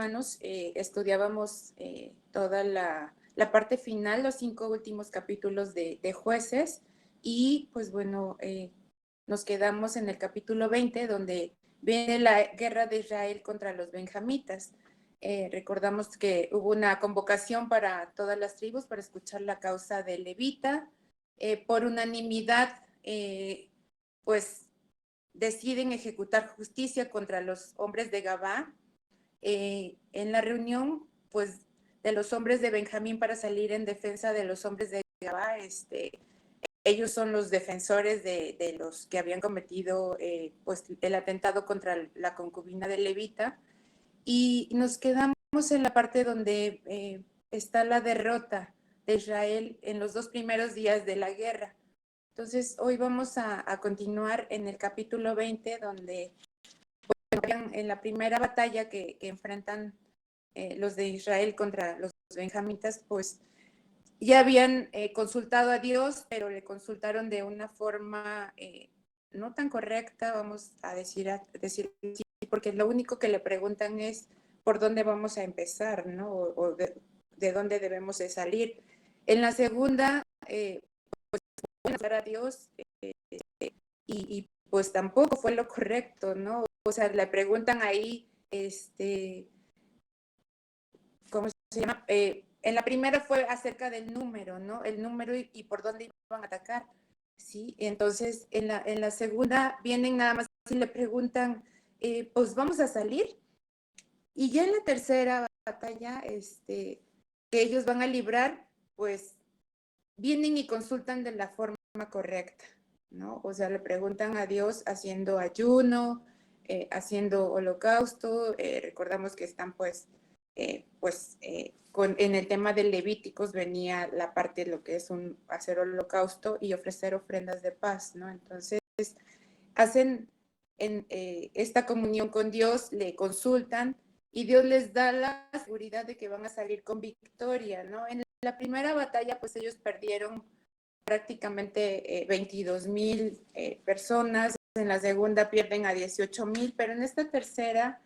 hermanos, estudiábamos toda la parte final, los 5 últimos capítulos de Jueces, y pues bueno, nos quedamos en el capítulo 20, donde viene la guerra de Israel contra los benjamitas. Recordamos que hubo una convocación para todas las tribus para escuchar la causa de Levita. Por unanimidad, pues deciden ejecutar justicia contra los hombres de Gabá. En la reunión, pues, de los hombres de Benjamín para salir en defensa de los hombres de Gabá, ellos son los defensores de los que habían cometido pues, el atentado contra la concubina de Levita, y nos quedamos en la parte donde está la derrota de Israel en los 2 primeros días de la guerra. Entonces, hoy vamos a continuar en el capítulo 20, donde en la primera batalla que enfrentan los de Israel contra los benjamitas, pues ya habían consultado a Dios, pero le consultaron de una forma no tan correcta, vamos a decir así, porque lo único que le preguntan es por dónde vamos a empezar, ¿no? O de dónde debemos de salir. En la segunda, pues, hablar a Dios y pues tampoco fue lo correcto, ¿no? O sea, le preguntan ahí, ¿cómo se llama? En la primera fue acerca del número, ¿no? El número y por dónde iban a atacar, ¿sí? Entonces, en la segunda vienen nada más y le preguntan, pues vamos a salir. Y ya en la tercera batalla, que ellos van a librar, pues vienen y consultan de la forma correcta, ¿no? O sea, le preguntan a Dios haciendo ayuno, haciendo holocausto. Recordamos que están en el tema de Levíticos venía la parte de lo que es hacer holocausto y ofrecer ofrendas de paz, ¿no? Entonces hacen esta comunión con Dios, le consultan y Dios les da la seguridad de que van a salir con victoria, ¿no? En la primera batalla, pues ellos perdieron prácticamente 22,000 personas, en la segunda pierden a 18,000, pero en esta tercera,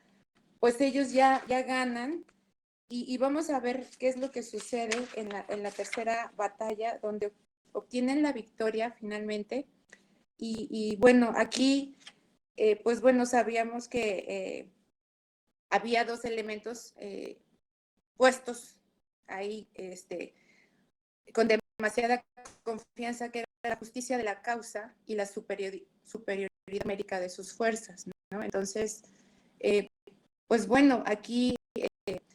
pues ellos ya ganan, y vamos a ver qué es lo que sucede en la tercera batalla, donde obtienen la victoria finalmente. Y bueno, aquí, pues bueno, sabíamos que había 2 elementos puestos ahí, con demasiada confianza, que era la justicia de la causa y la superioridad numérica de sus fuerzas, ¿no? Entonces, pues bueno, aquí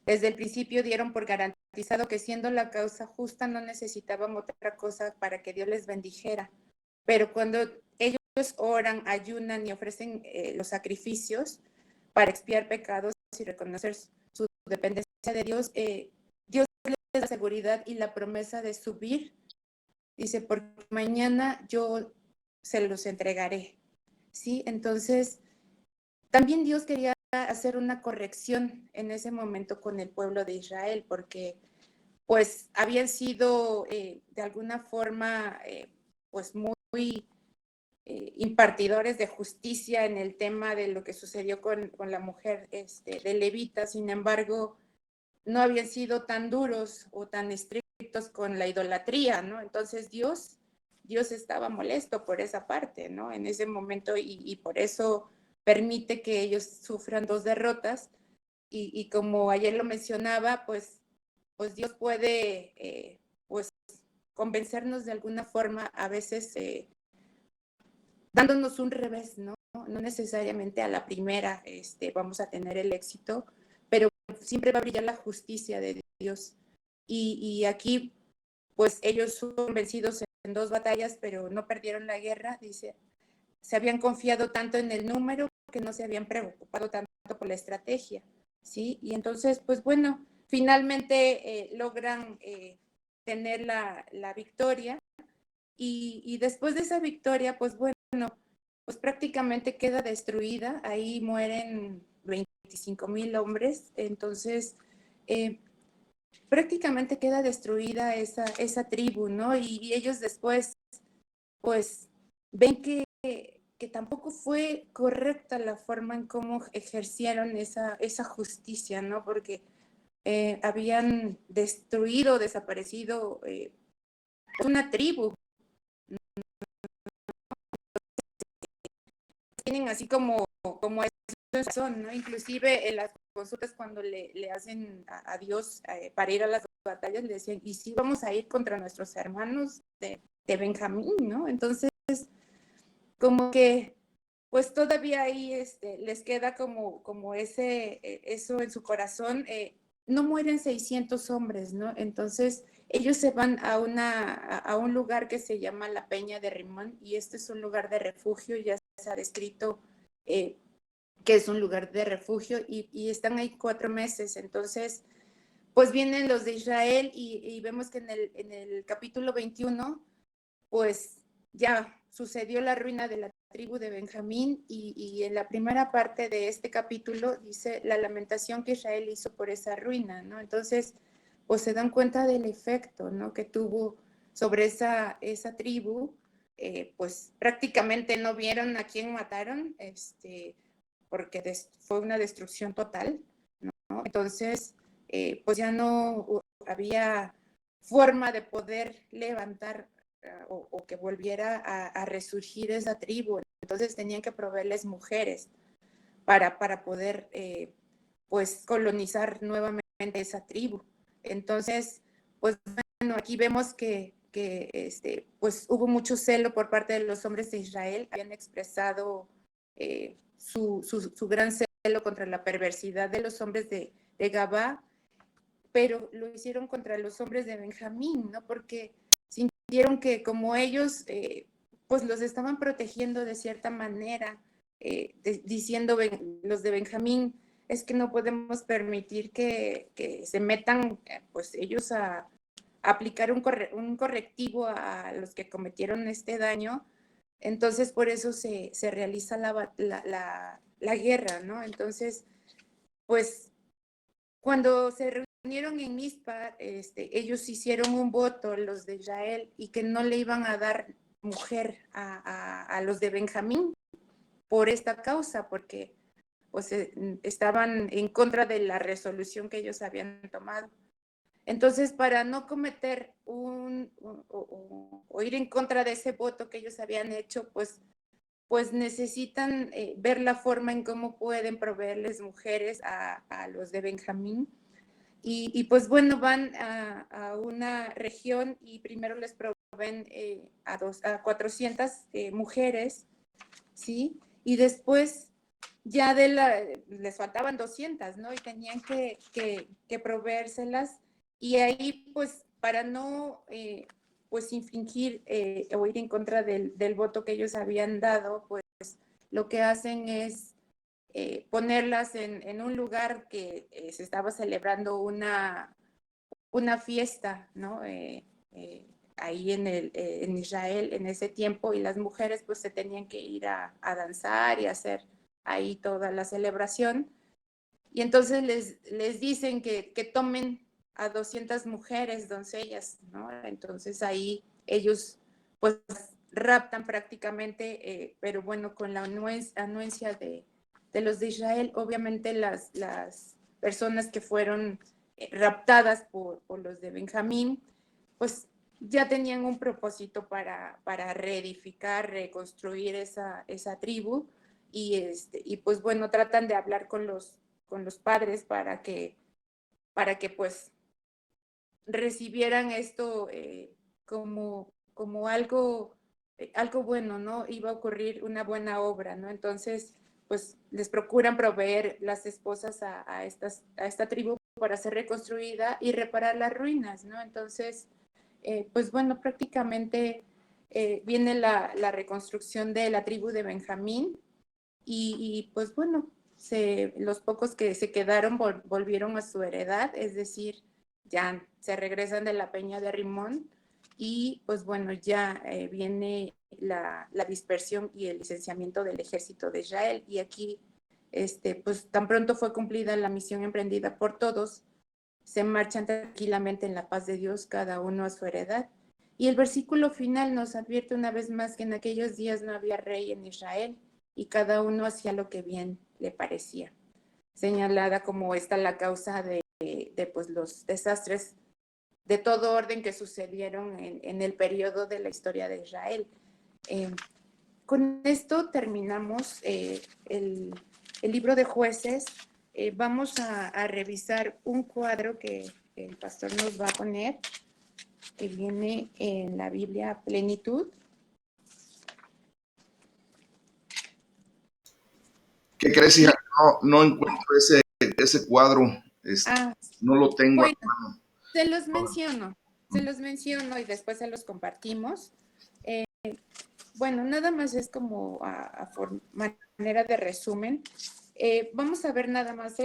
desde el principio dieron por garantizado que siendo la causa justa no necesitaban otra cosa para que Dios les bendijera. Pero cuando ellos oran, ayunan y ofrecen los sacrificios para expiar pecados y reconocer su dependencia de Dios, Dios les da seguridad y la promesa de subir. Dice, porque mañana yo se los entregaré, ¿sí? Entonces, también Dios quería hacer una corrección en ese momento con el pueblo de Israel, porque pues habían sido de alguna forma pues muy impartidores de justicia en el tema de lo que sucedió con la mujer de Levita. Sin embargo, no habían sido tan duros o tan estrictos con la idolatría, ¿no? Entonces Dios estaba molesto por esa parte, ¿no? En ese momento, y por eso permite que ellos sufran 2 derrotas, y como ayer lo mencionaba, pues Dios puede pues convencernos de alguna forma, a veces dándonos un revés, ¿no? No necesariamente a la primera vamos a tener el éxito, pero siempre va a brillar la justicia de Dios. Y aquí, pues ellos son vencidos en 2 batallas, pero no perdieron la guerra, dice. Se habían confiado tanto en el número que no se habían preocupado tanto por la estrategia, ¿sí? Y entonces, pues bueno, finalmente logran tener la victoria, y después de esa victoria, pues bueno, pues prácticamente queda destruida. Ahí mueren 25,000 hombres. Entonces, prácticamente queda destruida esa tribu, ¿no? Y ellos después, pues, ven que que tampoco fue correcta la forma en cómo ejercieron esa justicia, ¿no? Porque habían destruido, desaparecido una tribu. Tienen así como son, ¿no? Inclusive en las consultas cuando le hacen a Dios para ir a las batallas, le decían, ¿y si vamos a ir contra nuestros hermanos de Benjamín, ¿no? Entonces, como que pues todavía ahí les queda como eso en su corazón. No mueren 600 hombres, ¿no? Entonces ellos se van a un lugar que se llama la Peña de Rimón, y este es un lugar de refugio, ya se ha descrito que es un lugar de refugio, y están ahí 4 meses. Entonces, pues vienen los de Israel y vemos que en el capítulo 21, pues ya sucedió la ruina de la tribu de Benjamín, y en la primera parte de este capítulo dice la lamentación que Israel hizo por esa ruina, ¿no? Entonces, pues se dan cuenta del efecto, ¿no?, que tuvo sobre esa tribu. Pues prácticamente no vieron a quién mataron, porque fue una destrucción total, ¿no? Entonces, pues ya no había forma de poder levantar o que volviera a resurgir esa tribu. Entonces tenían que proveerles mujeres para poder pues colonizar nuevamente esa tribu. Entonces, pues bueno, aquí vemos que pues hubo mucho celo por parte de los hombres de Israel. Habían expresado su gran celo contra la perversidad de los hombres de Gabá, pero lo hicieron contra los hombres de Benjamín, ¿no? Porque sintieron que como ellos, pues los estaban protegiendo de cierta manera, diciendo los de Benjamín, es que no podemos permitir que se metan, pues ellos a aplicar un correctivo a los que cometieron este daño. Entonces, por eso se realiza la guerra, ¿no? Entonces, pues, cuando se reunieron en Mizpa, ellos hicieron un voto, los de Israel, y que no le iban a dar mujer a los de Benjamín por esta causa, porque pues, estaban en contra de la resolución que ellos habían tomado. Entonces, para no cometer o ir en contra de ese voto que ellos habían hecho, pues necesitan ver la forma en cómo pueden proveerles mujeres a los de Benjamín. Y pues bueno, van a una región y primero les proveen a 400 mujeres, ¿sí? Y después ya les faltaban 200, ¿no? Y tenían que proveérselas. Y ahí, pues, para no, pues, infringir o ir en contra del voto que ellos habían dado, pues, lo que hacen es ponerlas en un lugar que se estaba celebrando una fiesta, ¿no? Ahí en Israel en ese tiempo, y las mujeres pues se tenían que ir a danzar y hacer ahí toda la celebración. Y entonces les dicen que tomen a 200 mujeres, doncellas, ¿no? Entonces ahí ellos pues raptan prácticamente, pero bueno, con la anuencia de los de Israel. Obviamente las personas que fueron raptadas por los de Benjamín, pues ya tenían un propósito para reedificar, reconstruir esa tribu, y pues bueno, tratan de hablar con los padres para que pues recibieran esto como algo bueno, ¿no? Iba a ocurrir una buena obra, ¿no? Entonces, pues les procuran proveer las esposas a esta tribu para ser reconstruida y reparar las ruinas, ¿no? Entonces, pues bueno, prácticamente viene la reconstrucción de la tribu de Benjamín, y pues bueno, los pocos que se quedaron volvieron a su heredad, es decir, ya se regresan de la Peña de Rimón, y pues bueno, ya viene la dispersión y el licenciamiento del ejército de Israel. Y aquí, pues tan pronto fue cumplida la misión emprendida por todos, se marchan tranquilamente en la paz de Dios, cada uno a su heredad. Y el versículo final nos advierte una vez más que en aquellos días no había rey en Israel y cada uno hacía lo que bien le parecía. Señalada como esta la causa de pues, los desastres de todo orden que sucedieron en el periodo de la historia de Israel. Con esto terminamos el libro de Jueces. Vamos a revisar un cuadro que el pastor nos va a poner, que viene en la Biblia Plenitud. ¿Qué crees, hija? No encuentro ese cuadro. No lo tengo. Bueno, se los menciono y después se los compartimos. Bueno, nada más es como manera de resumen. Vamos a ver nada más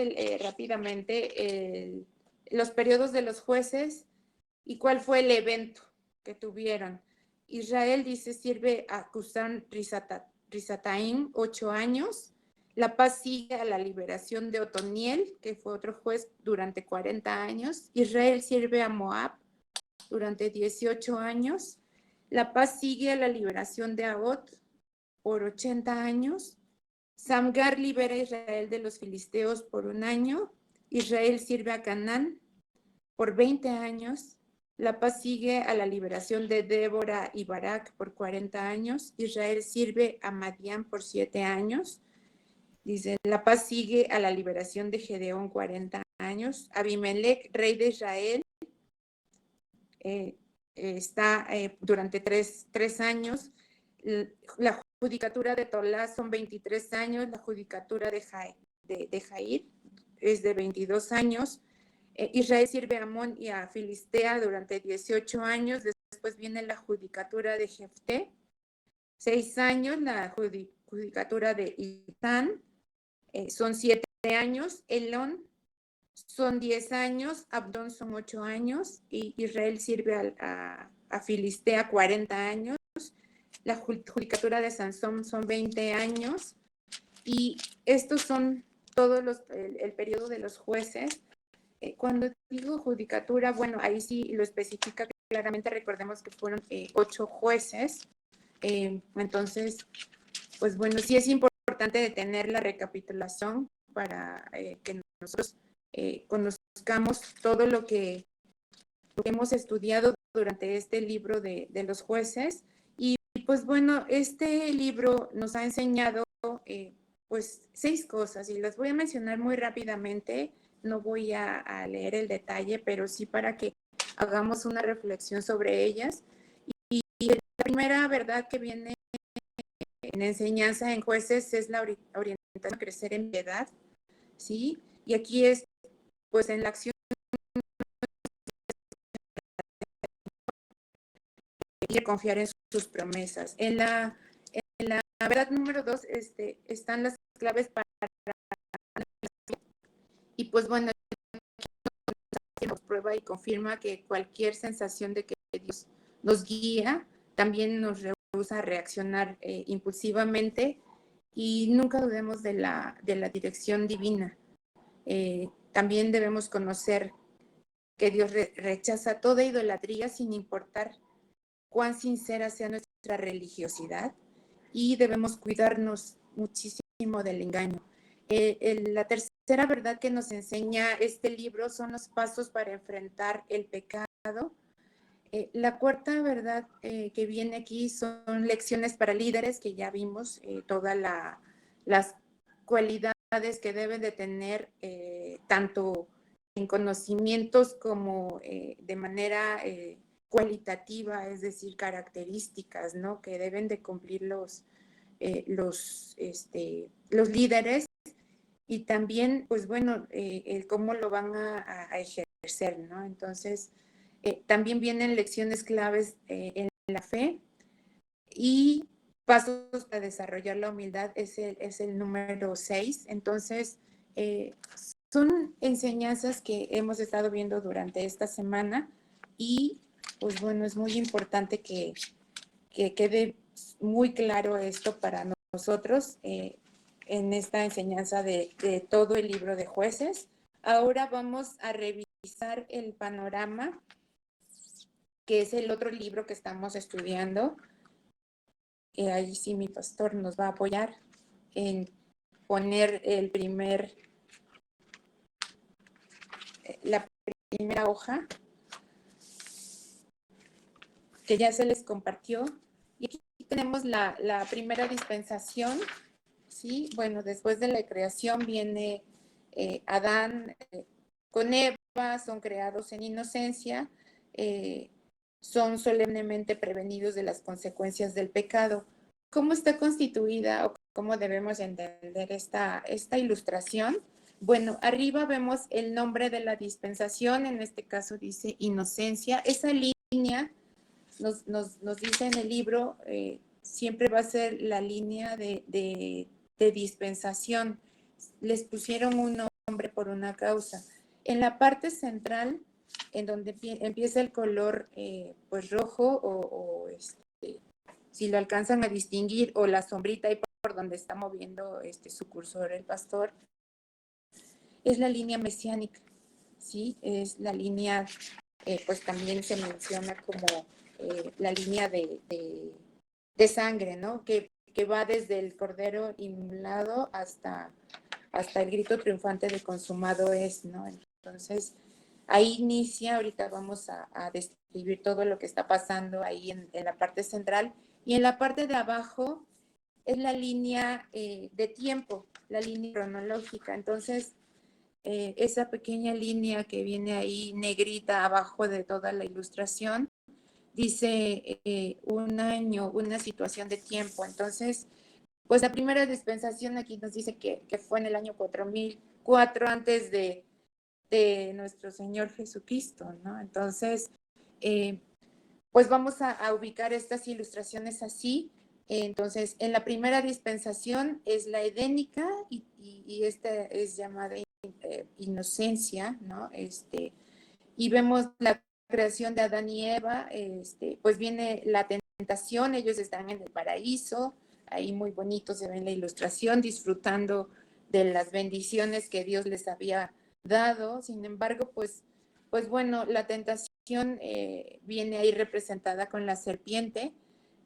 rápidamente los periodos de los jueces y cuál fue el evento que tuvieron. Israel, dice, sirve a Cusán Risataim 8 años. La paz sigue a la liberación de Otoniel, que fue otro juez durante 40 años. Israel sirve a Moab durante 18 años. La paz sigue a la liberación de Agot por 80 años. Samgar libera a Israel de los filisteos por 1 año. Israel sirve a Canaán por 20 años. La paz sigue a la liberación de Débora y Barak por 40 años. Israel sirve a Madián por 7 años. Dice, la paz sigue a la liberación de Gedeón 40 años. Abimelech, rey de Israel, está durante tres años. La judicatura de Tolá son 23 años. La judicatura de Jair es de 22 años. Israel sirve a Amón y a Filistea durante 18 años. Después viene la judicatura de Jefté, 6 años. La judicatura de Itán son 7 años. Elón son 10 años. Abdón son 8 años. Y Israel sirve a Filistea 40 años. La judicatura de Sansón son 20 años. Y estos son todos el periodo de los jueces. Cuando digo judicatura, bueno, ahí sí lo especifica claramente. Recordemos que fueron 8 jueces. Entonces, pues bueno, sí es importante tener la recapitulación para que nosotros conozcamos todo lo que hemos estudiado durante este libro de los jueces. Y pues bueno, este libro nos ha enseñado pues 6 cosas y las voy a mencionar muy rápidamente. No voy a leer el detalle, pero sí para que hagamos una reflexión sobre ellas. Y la primera verdad que viene en enseñanza en jueces es la orientación a crecer en piedad, ¿sí? Y aquí es, pues, en la acción y confiar en sus promesas. En la verdad número 2 están las claves para y pues bueno, nos prueba y confirma que cualquier sensación de que Dios nos guía también nos rehúsa a reaccionar impulsivamente y nunca dudemos de la dirección divina. También debemos conocer que Dios rechaza toda idolatría sin importar cuán sincera sea nuestra religiosidad y debemos cuidarnos muchísimo del engaño. La tercera verdad que nos enseña este libro son los pasos para enfrentar el pecado. La cuarta verdad que viene aquí son lecciones para líderes, que ya vimos todas las cualidades que deben de tener tanto en conocimientos como de manera cualitativa, es decir, características, ¿no? Que deben de cumplir los líderes y también, pues bueno, el cómo lo van a ejercer, ¿no? Entonces, también vienen lecciones claves en la fe y pasos para desarrollar la humildad es el número 6. Entonces, son enseñanzas que hemos estado viendo durante esta semana y pues bueno, es muy importante que quede muy claro esto para nosotros en esta enseñanza de todo el libro de jueces. Ahora vamos a revisar el panorama que es el otro libro que estamos estudiando. Ahí sí mi pastor nos va a apoyar en poner la primera hoja que ya se les compartió. Y aquí tenemos la primera dispensación, ¿sí? Bueno, después de la creación viene Adán con Eva, son creados en inocencia, son solemnemente prevenidos de las consecuencias del pecado. ¿Cómo está constituida o cómo debemos entender esta ilustración? Bueno, arriba vemos el nombre de la dispensación, en este caso dice inocencia. Esa línea nos dice en el libro, siempre va a ser la línea de dispensación. Les pusieron un nombre por una causa. En la parte central, en donde empieza el color pues rojo si lo alcanzan a distinguir, o la sombrita ahí por donde está moviendo su cursor el pastor, es la línea mesiánica, ¿sí? Es la línea, pues también se menciona como la línea de sangre, ¿no? Que va desde el cordero inmolado hasta el grito triunfante de consumado es, ¿no? Entonces, ahí inicia, ahorita vamos a describir todo lo que está pasando ahí en la parte central, y en la parte de abajo es la línea de tiempo, la línea cronológica. Entonces, esa pequeña línea que viene ahí negrita abajo de toda la ilustración, dice un año, una situación de tiempo. Entonces, pues la primera dispensación aquí nos dice que fue en el año 4004 antes de nuestro Señor Jesucristo, ¿no? Entonces, pues vamos a ubicar estas ilustraciones así. Entonces, en la primera dispensación es la edénica y esta es llamada inocencia, ¿no? Y vemos la creación de Adán y Eva, pues viene la tentación, ellos están en el paraíso, ahí muy bonito se ve en la ilustración, disfrutando de las bendiciones que Dios les había dado. Sin embargo, pues bueno, la tentación viene ahí representada con la serpiente.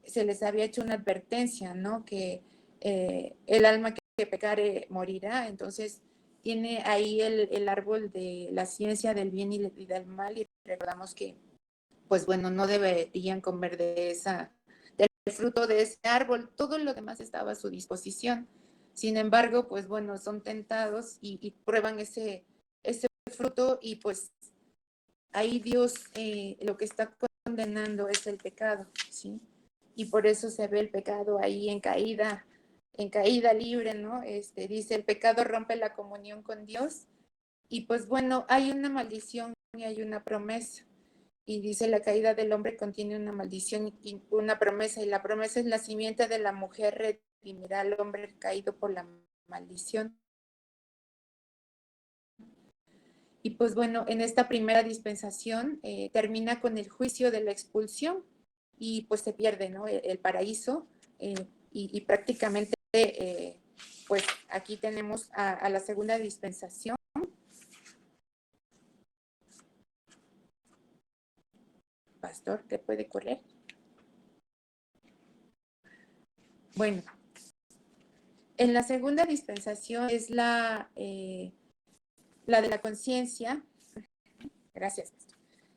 Se les había hecho una advertencia, ¿no? Que el alma que pecare morirá. Entonces, tiene ahí el árbol de la ciencia del bien y del mal, y recordamos que, pues bueno, no deberían comer del fruto de ese árbol. Todo lo demás estaba a su disposición. Sin embargo, pues bueno, son tentados y prueban ese fruto, y pues ahí Dios lo que está condenando es el pecado, ¿sí? Y por eso se ve el pecado ahí en caída libre, ¿no? Dice, el pecado rompe la comunión con Dios, y pues bueno, hay una maldición y hay una promesa. Y dice, la caída del hombre contiene una maldición y una promesa, y la promesa es la simiente de la mujer redimirá al hombre caído por la maldición. Y pues bueno, en esta primera dispensación termina con el juicio de la expulsión, y pues se pierde, ¿no? El paraíso, y prácticamente pues aquí tenemos a la segunda dispensación. Pastor, ¿te puede correr? Bueno, en la segunda dispensación es la de la conciencia. Gracias.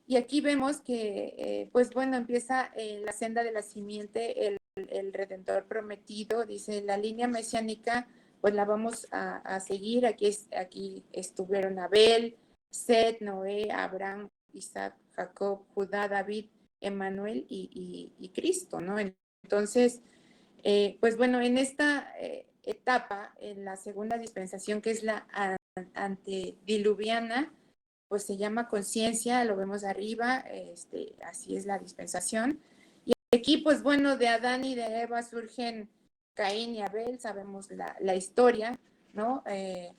Y aquí vemos que, pues bueno, empieza la senda de la simiente, el Redentor prometido. Dice, la línea mesiánica, pues la vamos a seguir. Aquí estuvieron Abel, Set, Noé, Abraham, Isaac, Jacob, Judá, David, Emmanuel y Cristo, ¿no? Entonces, pues bueno, en esta etapa, en la segunda dispensación, que es la antediluviana, pues se llama conciencia, lo vemos arriba, así es la dispensación. Y aquí, pues bueno, de Adán y de Eva surgen Caín y Abel, sabemos la historia, ¿no?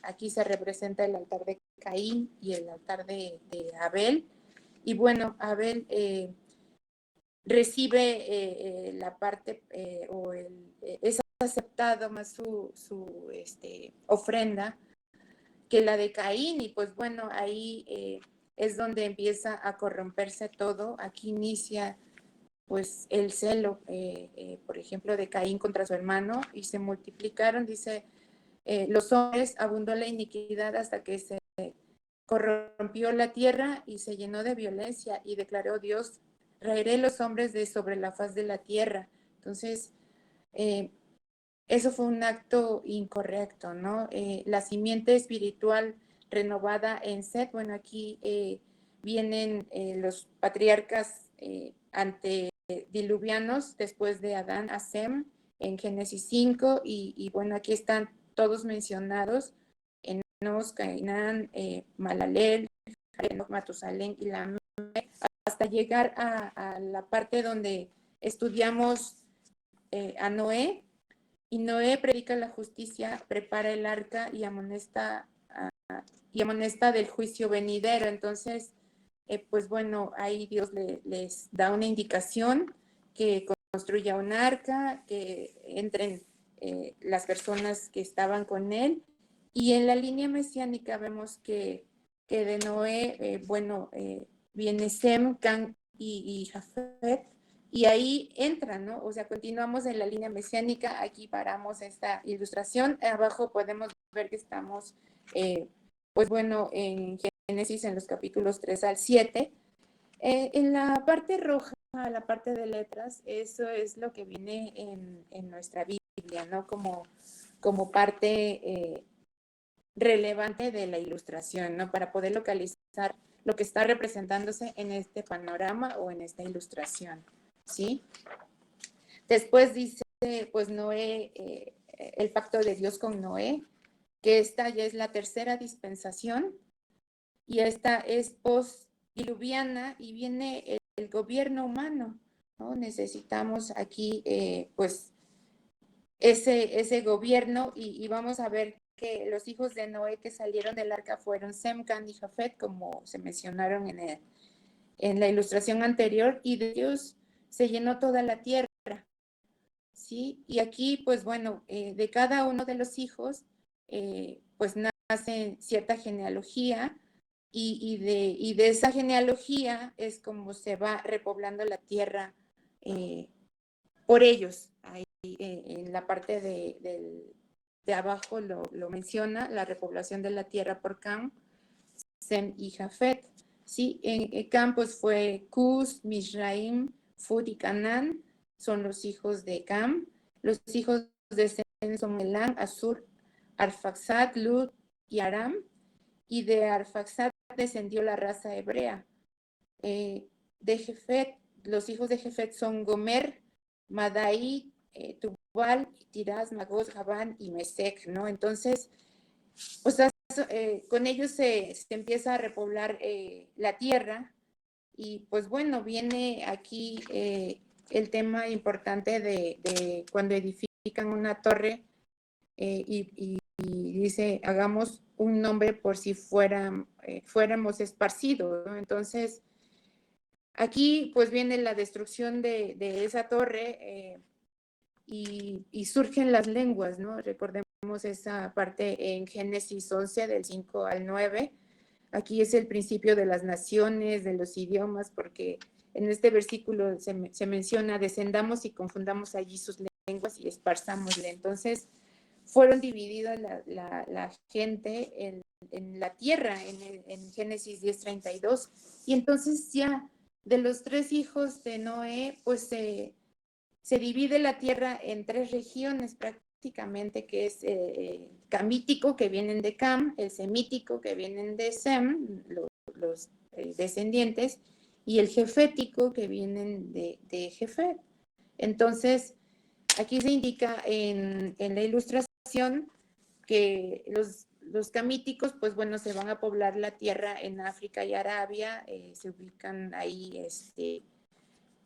Aquí se representa el altar de Caín y el altar de Abel. Y bueno, Abel recibe la parte es aceptado más su ofrenda que la de Caín, y pues bueno, ahí es donde empieza a corromperse todo. Aquí inicia pues el celo, por ejemplo, de Caín contra su hermano, y se multiplicaron, dice, los hombres, abundó la iniquidad hasta que se corrompió la tierra y se llenó de violencia, y declaró Dios, raeré los hombres de sobre la faz de la tierra. Entonces, eso fue un acto incorrecto, ¿no? La simiente espiritual renovada en Set, bueno, aquí vienen los patriarcas antediluvianos después de Adán a Sem en Génesis 5, y bueno, aquí están todos mencionados: Enos, Cainán, Malalel, Enoc, Matusalén y Lamec, hasta llegar a la parte donde estudiamos a Noé. Y Noé predica la justicia, prepara el arca y amonesta del juicio venidero. Entonces, pues bueno, ahí Dios les da una indicación que construya un arca, que entren las personas que estaban con él. Y en la línea mesiánica vemos que de Noé, viene Sem, Cam y Jafet, y ahí entra, ¿no? O sea, continuamos en la línea mesiánica. Aquí paramos esta ilustración. Abajo podemos ver que estamos, pues bueno, en Génesis, en los capítulos 3 al 7. En la parte roja, la parte de letras, eso es lo que viene en nuestra Biblia, ¿no? Como parte relevante de la ilustración, ¿no? Para poder localizar lo que está representándose en este panorama o en esta ilustración, ¿sí? Después dice, pues Noé, el pacto de Dios con Noé, que esta ya es la tercera dispensación, y esta es post-diluviana, y viene el gobierno humano, ¿no? Necesitamos aquí, pues, ese gobierno, y vamos a ver que los hijos de Noé que salieron del arca fueron Sem, Cam y Jafet, como se mencionaron en la ilustración anterior, y de ellos se llenó toda la tierra, ¿sí? Y aquí, pues bueno, de cada uno de los hijos, pues nace cierta genealogía, y de esa genealogía es como se va repoblando la tierra por ellos. Ahí en la parte de abajo lo menciona, la repoblación de la tierra por Cam, Sem y Jafet. Sí, en Cam pues fue Cus, Mizraim, Fud y Canaán, son los hijos de Cam. Los hijos de Sem son Elam, Asur, Arfaxad, Lud y Aram, y de Arfaxad descendió la raza hebrea. De Jefet, los hijos de Jefet son Gomer, Madai, Tubal, Tiras, Magos, Javán y Mesec, ¿no? Entonces, o sea, con ellos se empieza a repoblar la tierra, y pues bueno, viene aquí el tema importante de cuando edifican una torre, y dice, hagamos un nombre por si fuéramos esparcidos, ¿no? Entonces, aquí pues viene la destrucción de esa torre, y surgen las lenguas, ¿no? Recordemos esa parte en Génesis 11, del 5 al 9. Aquí es el principio de las naciones, de los idiomas, porque en este versículo se menciona, descendamos y confundamos allí sus lenguas y esparzámosle. Entonces, fueron divididas la gente en la tierra, en Génesis 10:32. Y entonces ya de los 3 hijos de Noé, pues se divide la tierra en 3 regiones prácticamente, que es camítico, que vienen de Cam, el semítico, que vienen de Sem, los descendientes, y el jefético, que vienen de Jefet. Entonces, aquí se indica en la ilustración que los camíticos, pues bueno, se van a poblar la tierra en África y Arabia, se ubican ahí,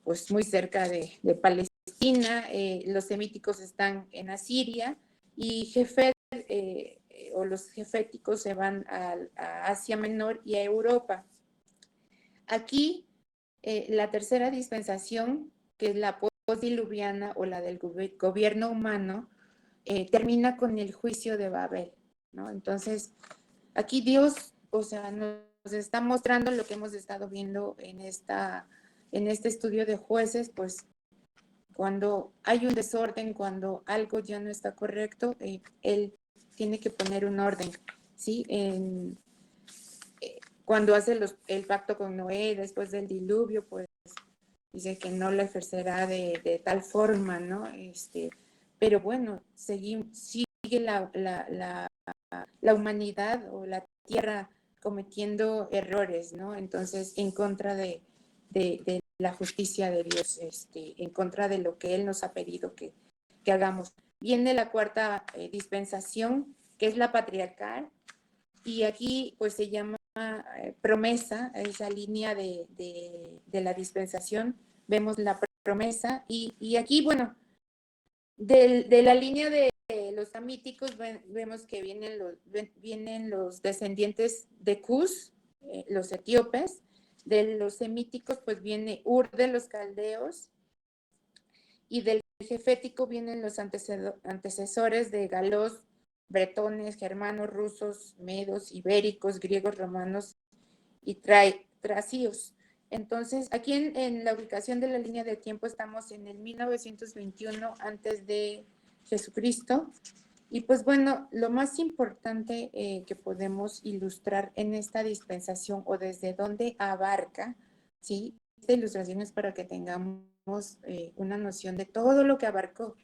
pues muy cerca de Palestina. Los semíticos están en Asiria, y Jefet, o los jeféticos, se van a Asia Menor y a Europa. Aquí, la tercera dispensación, que es la postdiluviana o la del gobierno humano, termina con el juicio de Babel, ¿no? Entonces, aquí Dios, o sea, nos está mostrando lo que hemos estado viendo en este estudio de jueces, pues cuando hay un desorden, cuando algo ya no está correcto, él tiene que poner un orden, ¿sí? Cuando hace el pacto con Noé después del diluvio, pues dice que no lo ejercerá de tal forma, ¿no? Pero bueno, sigue la humanidad o la tierra cometiendo errores, ¿no? Entonces, en contra de la justicia de Dios, en contra de lo que Él nos ha pedido que hagamos. Viene la cuarta dispensación, que es la patriarcal, y aquí pues se llama promesa, esa línea de la dispensación, vemos la promesa, y aquí, bueno, de la línea de los amíticos vemos que vienen los descendientes de Cus, los etíopes. De los semíticos pues viene Ur de los caldeos, y del jefético vienen los antecesores de galos, bretones, germanos, rusos, medos, ibéricos, griegos, romanos y tracios. Entonces, aquí en la ubicación de la línea de tiempo estamos en el 1921 antes de Jesucristo. Y pues bueno, lo más importante que podemos ilustrar en esta dispensación o desde dónde abarca, ¿sí? Esta ilustración es para que tengamos una noción de todo lo que abarcó,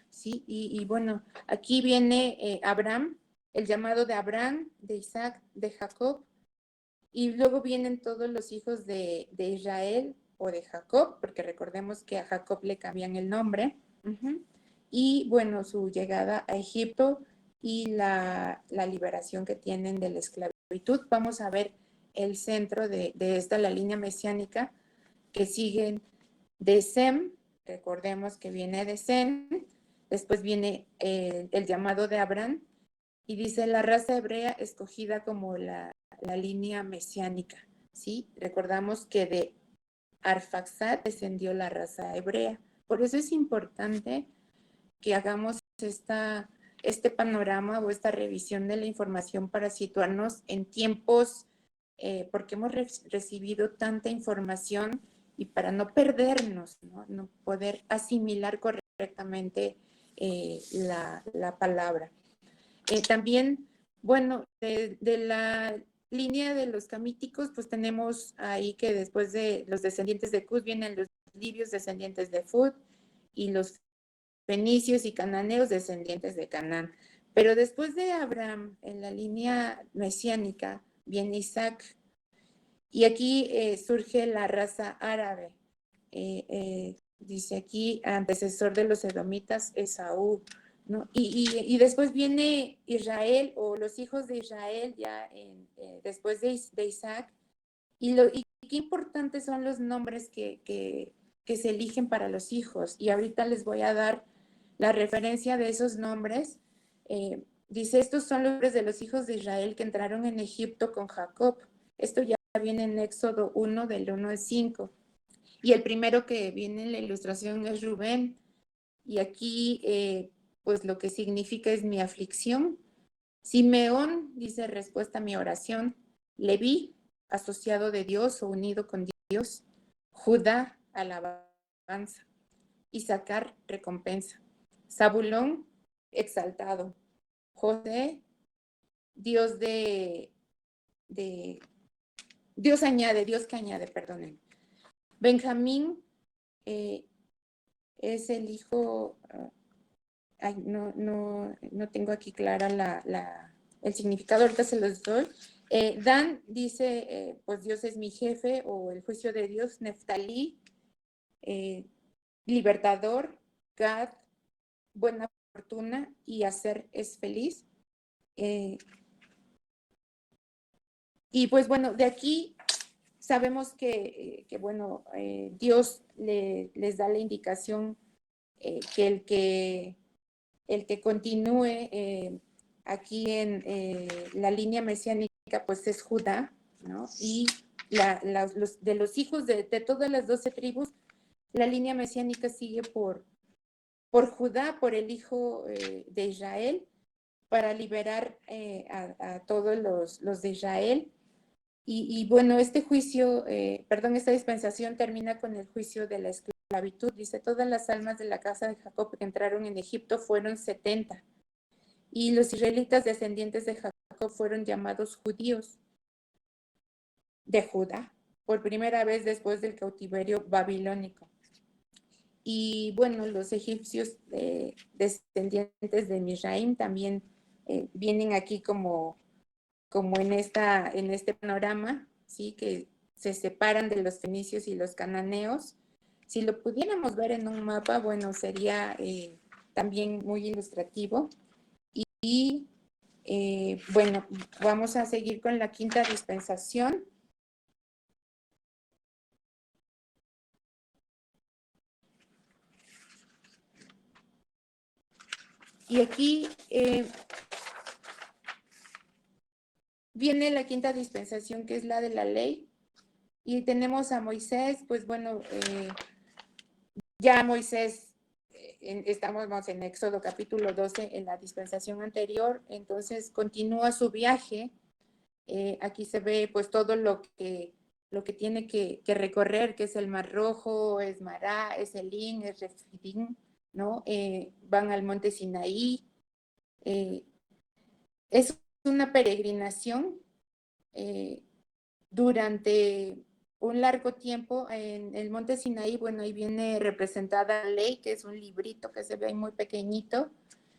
¿sí? Y bueno, aquí viene Abraham, el llamado de Abraham, de Isaac, de Jacob, y luego vienen todos los hijos de Israel o de Jacob, porque recordemos que a Jacob le cambian el nombre. Y bueno, su llegada a Egipto y la liberación que tienen de la esclavitud. Vamos a ver el centro de esta, la línea mesiánica, que siguen de Sem, recordemos que viene de Sem, después viene el llamado de Abraham, y dice la raza hebrea escogida como la línea mesiánica, ¿sí? Recordamos que de Arfaxad descendió la raza hebrea. Por eso es importante que hagamos este panorama o esta revisión de la información para situarnos en tiempos, porque hemos recibido tanta información, y para no perdernos, no poder asimilar correctamente la palabra. También, bueno, de la línea de los camíticos, pues tenemos ahí que después de los descendientes de Cus vienen los libios descendientes de Fud, y los fenicios y cananeos descendientes de Canaán. Pero después de Abraham, en la línea mesiánica, viene Isaac, y aquí surge la raza árabe. Dice aquí, antecesor de los edomitas, Esaú, ¿no? Y después viene Israel, o los hijos de Israel, ya después de Isaac. Y qué importantes son los nombres que se eligen para los hijos. Y ahorita les voy a dar la referencia de esos nombres. Dice, estos son los nombres de los hijos de Israel que entraron en Egipto con Jacob. Esto ya viene en Éxodo 1, del 1 al 5. Y el primero que viene en la ilustración es Rubén. Y aquí, pues lo que significa es mi aflicción. Simeón dice respuesta a mi oración. Leví, asociado de Dios o unido con Dios. Judá, alabanza. Isaacar, recompensa. Zabulón, exaltado. José, Dios Dios añade, Dios que añade, perdonen. Benjamín es el hijo, no tengo aquí clara el significado, ahorita se los doy. Dan dice, pues Dios es mi jefe, o el juicio de Dios. Neftalí, libertador. Gad, buena fortuna, y Aser es feliz. Y pues bueno, de aquí sabemos que bueno, Dios les da la indicación que el que continúe aquí en la línea mesiánica, pues es Judá, ¿no? Y de los hijos de todas las 12 tribus, la línea mesiánica sigue por Judá, por el hijo de Israel, para liberar a todos los de Israel. Y bueno, este juicio, esta dispensación termina con el juicio de la esclavitud. Dice, todas las almas de la casa de Jacob que entraron en Egipto fueron 70. Y los israelitas descendientes de Jacob fueron llamados judíos de Judá, por primera vez después del cautiverio babilónico. Y bueno, los egipcios descendientes de Misraim también vienen aquí como en este panorama, ¿sí? Que se separan de los fenicios y los cananeos. Si lo pudiéramos ver en un mapa, bueno, sería también muy ilustrativo. Y bueno, vamos a seguir con la quinta dispensación. Y aquí viene la quinta dispensación, que es la de la ley. Y tenemos a Moisés, pues bueno, ya Moisés, estamos en Éxodo capítulo 12, en la dispensación anterior, entonces continúa su viaje. Aquí se ve pues todo lo que tiene que recorrer, que es el Mar Rojo, es Mará, es Elín, es Refidim, ¿no? Van al monte Sinaí. Es una peregrinación durante un largo tiempo en el monte Sinaí. Bueno, ahí viene representada la ley, que es un librito que se ve muy pequeñito,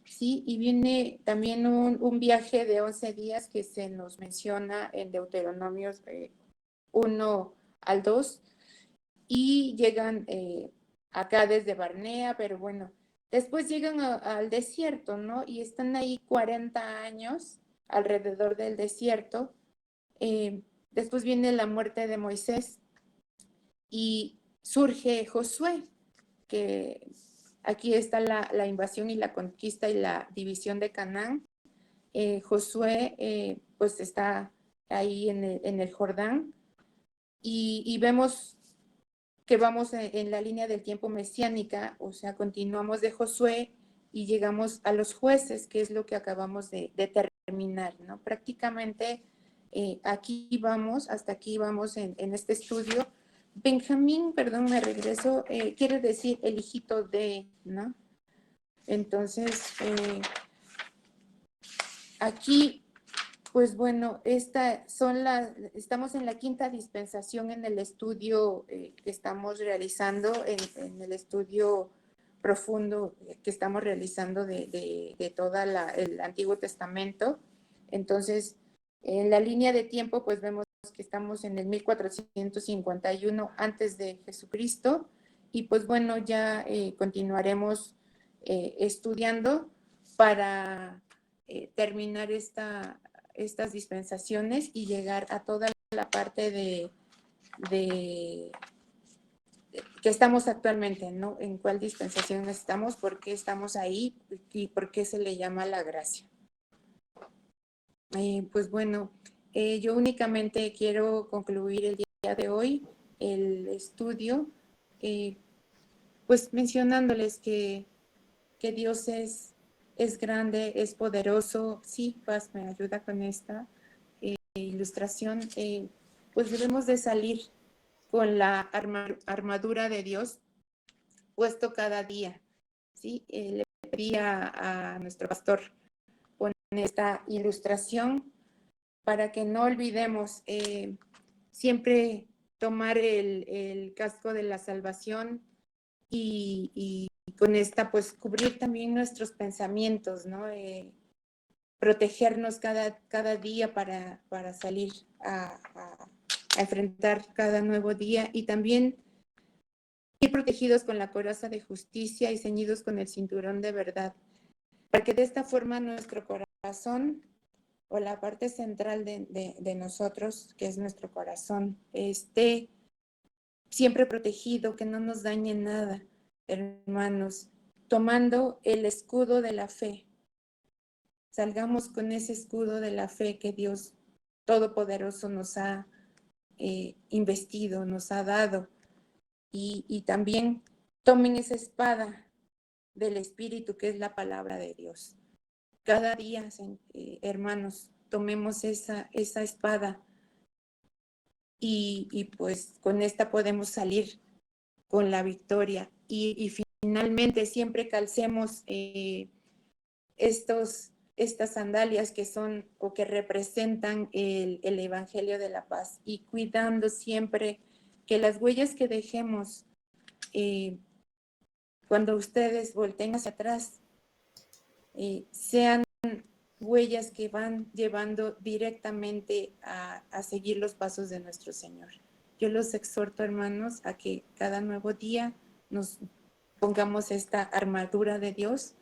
¿sí? Y viene también un viaje de 11 días que se nos menciona en Deuteronomios 1 al 2, y llegan acá desde Barnea, pero bueno, después llegan al desierto, ¿no? Y están ahí 40 años alrededor del desierto. Después viene la muerte de Moisés y surge Josué, que aquí está la invasión y la conquista y la división de Canaán. Josué pues está ahí en el Jordán, y vemos que vamos en la línea del tiempo mesiánica, o sea, continuamos de Josué y llegamos a los jueces, que es lo que acabamos de terminar, ¿no? Prácticamente hasta aquí vamos en este estudio. Benjamín, perdón, me regreso, quiere decir el hijito de, ¿no? Entonces, aquí, pues bueno, estamos en la quinta dispensación en el estudio que estamos realizando, en el estudio profundo que estamos realizando de todo el Antiguo Testamento. Entonces, en la línea de tiempo, pues vemos que estamos en el 1451 antes de Jesucristo, y pues bueno, ya continuaremos estudiando para terminar estas dispensaciones y llegar a toda la parte de que estamos actualmente, ¿no? En cuál dispensación estamos, por qué estamos ahí y por qué se le llama la gracia. Pues bueno, yo únicamente quiero concluir el día de hoy el estudio, pues mencionándoles que Dios es grande, es poderoso. Sí, Paz me ayuda con esta ilustración. Pues debemos de salir con la armadura de Dios puesto cada día, ¿sí? Le pedí a nuestro pastor poner esta ilustración para que no olvidemos siempre tomar el casco de la salvación, y con esta pues cubrir también nuestros pensamientos, ¿no? Protegernos cada día para salir a enfrentar cada nuevo día, y también ir protegidos con la coraza de justicia y ceñidos con el cinturón de verdad, para que de esta forma nuestro corazón, o la parte central de nosotros, que es nuestro corazón, esté siempre protegido, que no nos dañe nada, hermanos, tomando el escudo de la fe. Salgamos con ese escudo de la fe que Dios Todopoderoso nos ha investido, nos ha dado, y también tomen esa espada del Espíritu, que es la palabra de Dios. Cada día, hermanos, tomemos esa espada y pues con esta podemos salir con la victoria. Y finalmente siempre calcemos estas sandalias que son o que representan el Evangelio de la Paz, y cuidando siempre que las huellas que dejemos cuando ustedes volteen hacia atrás sean huellas que van llevando directamente a seguir los pasos de nuestro Señor. Yo los exhorto, hermanos, a que cada nuevo día nos pongamos esta armadura de Dios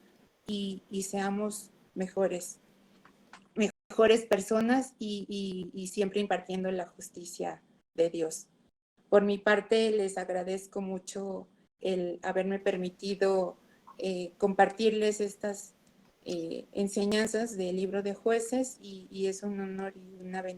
y seamos mejores personas y siempre impartiendo la justicia de Dios. Por mi parte, les agradezco mucho el haberme permitido compartirles estas enseñanzas del libro de Jueces, y es un honor y una bendición